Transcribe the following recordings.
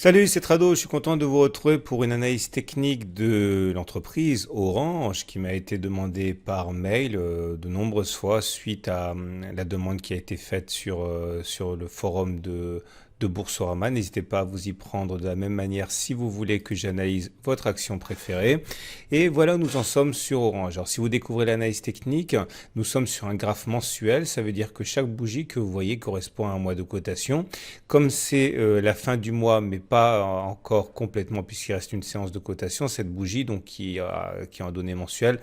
Salut, c'est Trado. Je suis content de vous retrouver pour une analyse technique de l'entreprise Orange qui m'a été demandée par mail de nombreuses fois suite à la demande qui a été faite sur le forum de Boursorama. N'hésitez pas à vous y prendre de la même manière si vous voulez que j'analyse votre action préférée. Et voilà, nous en sommes sur Orange. Alors, si vous découvrez l'analyse technique, nous sommes sur un graphe mensuel. Ça veut dire que chaque bougie que vous voyez correspond à un mois de cotation. Comme c'est la fin du mois, mais pas encore complètement puisqu'il reste une séance de cotation, cette bougie donc qui est en données mensuelles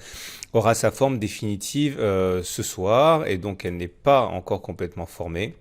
aura sa forme définitive ce soir et donc elle n'est pas encore complètement formée.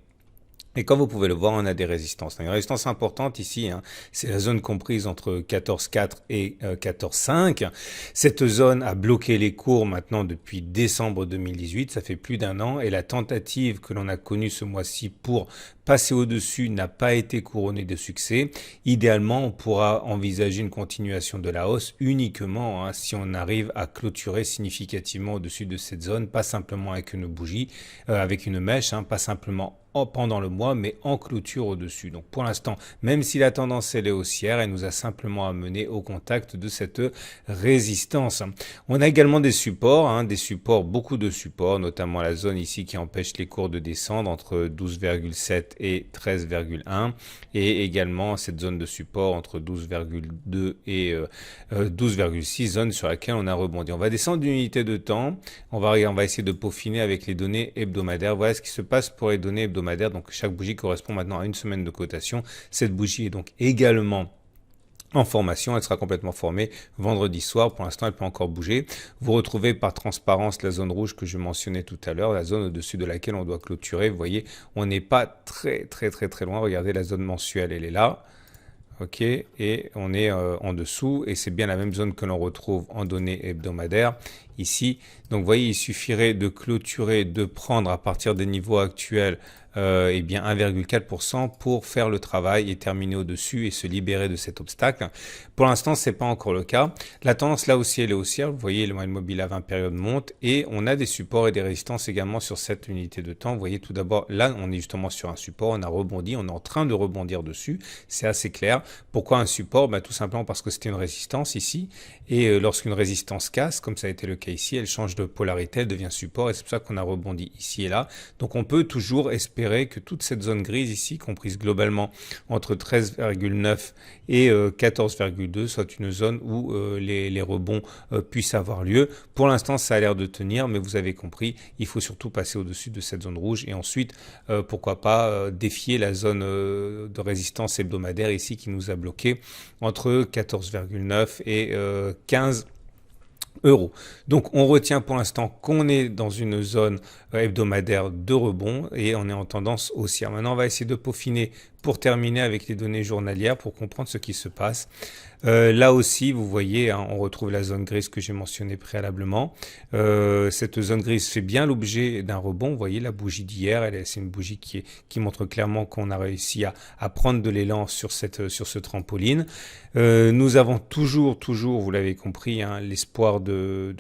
Et comme vous pouvez le voir, on a des résistances. Une résistance importante ici, c'est la zone comprise entre 14,4 et 14,5. Cette zone a bloqué les cours maintenant depuis décembre 2018, ça fait plus d'un an, et la tentative que l'on a connue ce mois-ci pour passer au-dessus n'a pas été couronnée de succès. Idéalement, on pourra envisager une continuation de la hausse uniquement si on arrive à clôturer significativement au-dessus de cette zone, pas simplement avec une bougie, avec une mèche, pas simplement pendant le mois, mais en clôture au-dessus. Donc pour l'instant, même si la tendance elle est haussière, elle nous a simplement amené au contact de cette résistance. On a également des supports, beaucoup de supports, notamment la zone ici qui empêche les cours de descendre entre 12,7 et 13,1 et également cette zone de support entre 12,2 et 12,6, zone sur laquelle on a rebondi. On va descendre d'une unité de temps, on va essayer de peaufiner avec les données hebdomadaires. Voilà ce qui se passe pour les données hebdomadaires. Donc chaque bougie correspond maintenant à une semaine de cotation. Cette bougie est donc également en formation, elle sera complètement formée vendredi soir. Pour l'instant, elle peut encore bouger. Vous retrouvez par transparence la zone rouge que je mentionnais tout à l'heure, la zone au-dessus de laquelle on doit clôturer. Vous voyez, on n'est pas très loin. Regardez, la zone mensuelle, elle est là. Ok, et on est en dessous, et c'est bien la même zone que l'on retrouve en données hebdomadaires ici. Donc vous voyez, il suffirait de clôturer, de prendre à partir des niveaux actuels eh bien 1,4% pour faire le travail et terminer au-dessus et se libérer de cet obstacle. Pour l'instant, c'est pas encore le cas. La tendance là aussi, elle est haussière. Vous voyez, le moyen mobile à 20 périodes monte et on a des supports et des résistances également sur cette unité de temps. Vous voyez, tout d'abord, là, on est justement sur un support, on a rebondi, on est en train de rebondir dessus. C'est assez clair. Pourquoi un support? Tout simplement parce que c'était une résistance ici et lorsqu'une résistance casse, comme ça a été le cas ici, elle change de polarité, elle devient support et c'est pour ça qu'on a rebondi ici et là. Donc on peut toujours espérer que toute cette zone grise ici, comprise globalement entre 13,9 et 14,2, soit une zone où les rebonds puissent avoir lieu. Pour l'instant, ça a l'air de tenir, mais vous avez compris, il faut surtout passer au-dessus de cette zone rouge et ensuite, pourquoi pas, défier la zone de résistance hebdomadaire ici qui nous a bloqué entre 14,9 et 15 euros. Donc on retient pour l'instant qu'on est dans une zone hebdomadaire de rebond et on est en tendance haussière. Maintenant on va essayer de peaufiner pour terminer avec les données journalières pour comprendre ce qui se passe. Là aussi, vous voyez, on retrouve la zone grise que j'ai mentionnée préalablement. Cette zone grise fait bien l'objet d'un rebond. Vous voyez, la bougie d'hier, c'est une bougie qui montre clairement qu'on a réussi à prendre de l'élan sur ce trampoline. Nous avons toujours, vous l'avez compris, l'espoir de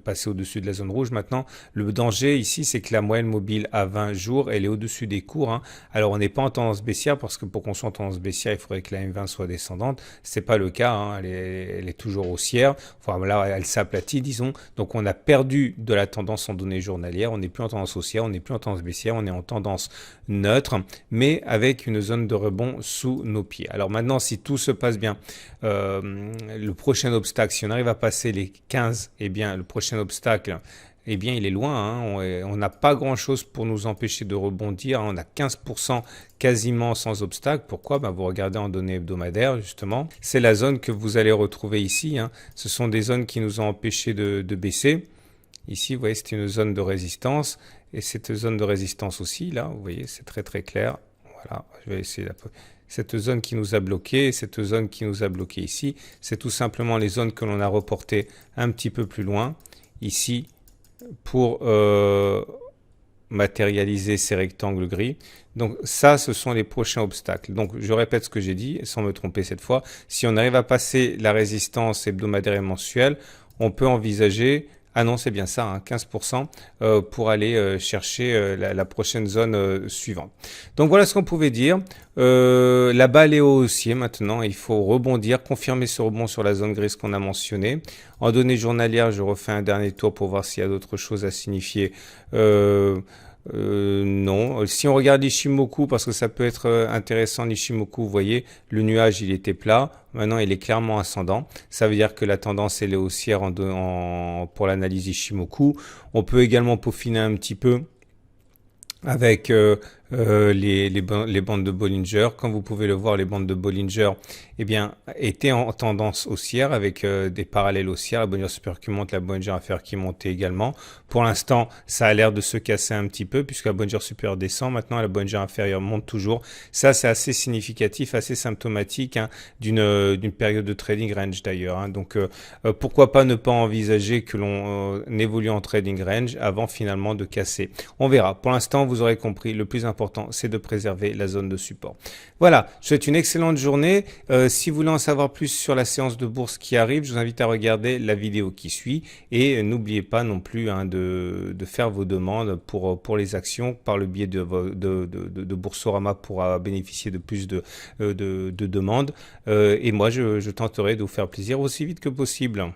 passer au-dessus de la zone rouge. Maintenant, le danger ici, c'est que la moyenne mobile à 20 jours, elle est au-dessus des cours. Alors, on n'est pas en tendance baissière parce que pour qu'on soit en tendance baissière, il faudrait que la M20 soit descendante. C'est pas le cas, elle est toujours haussière. Enfin, là, elle s'aplatit, disons. Donc, on a perdu de la tendance en données journalières. On n'est plus en tendance haussière, on n'est plus en tendance baissière, on est en tendance neutre, mais avec une zone de rebond sous nos pieds. Alors maintenant, si tout se passe bien, le prochain obstacle, si on arrive à passer les 15, eh bien, le prochain obstacle, eh bien, il est loin. On n'a pas grand-chose pour nous empêcher de rebondir. On a 15% quasiment sans obstacle. Pourquoi? Vous regardez en données hebdomadaires, justement. C'est la zone que vous allez retrouver ici. Ce sont des zones qui nous ont empêchés de baisser. Ici, vous voyez, c'est une zone de résistance. Et cette zone de résistance aussi, là, vous voyez, c'est très clair. Voilà, je vais essayer cette zone qui nous a bloqué, cette zone qui nous a bloqué ici, c'est tout simplement les zones que l'on a reportées un petit peu plus loin. Ici, pour matérialiser ces rectangles gris. Donc ça, ce sont les prochains obstacles. Donc je répète ce que j'ai dit, sans me tromper cette fois. Si on arrive à passer la résistance hebdomadaire et mensuelle, on peut envisager Ah non, c'est bien ça, hein, 15% pour aller chercher la prochaine zone suivante. Donc voilà ce qu'on pouvait dire. La balle est au haussier maintenant. Il faut rebondir, confirmer ce rebond sur la zone grise qu'on a mentionné. En données journalières, je refais un dernier tour pour voir s'il y a d'autres choses à signifier. Non. Si on regarde l'Ishimoku, parce que ça peut être intéressant, l'Ishimoku, vous voyez, le nuage, il était plat. Maintenant, il est clairement ascendant. Ça veut dire que la tendance, elle est haussière pour l'analyse Ishimoku. On peut également peaufiner un petit peu avec les bandes de Bollinger. Comme vous pouvez le voir, les bandes de Bollinger eh bien, étaient en tendance haussière avec des parallèles haussières. La Bollinger supérieure qui monte, la Bollinger inférieure qui montait également. Pour l'instant, ça a l'air de se casser un petit peu puisque la Bollinger supérieure descend. Maintenant, la Bollinger inférieure monte toujours. Ça, c'est assez significatif, assez symptomatique hein, d'une période de trading range d'ailleurs. Hein. Donc, pourquoi pas ne pas envisager que l'on évolue en trading range avant finalement de casser. On verra. Pour l'instant, vous aurez compris, le plus important, c'est de préserver la zone de support. Voilà, je vous souhaite une excellente journée. Si vous voulez en savoir plus sur la séance de bourse qui arrive, je vous invite à regarder la vidéo qui suit. Et n'oubliez pas non plus hein, de faire vos demandes pour les actions par le biais de Boursorama pour bénéficier de plus de demandes. Et moi, je tenterai de vous faire plaisir aussi vite que possible.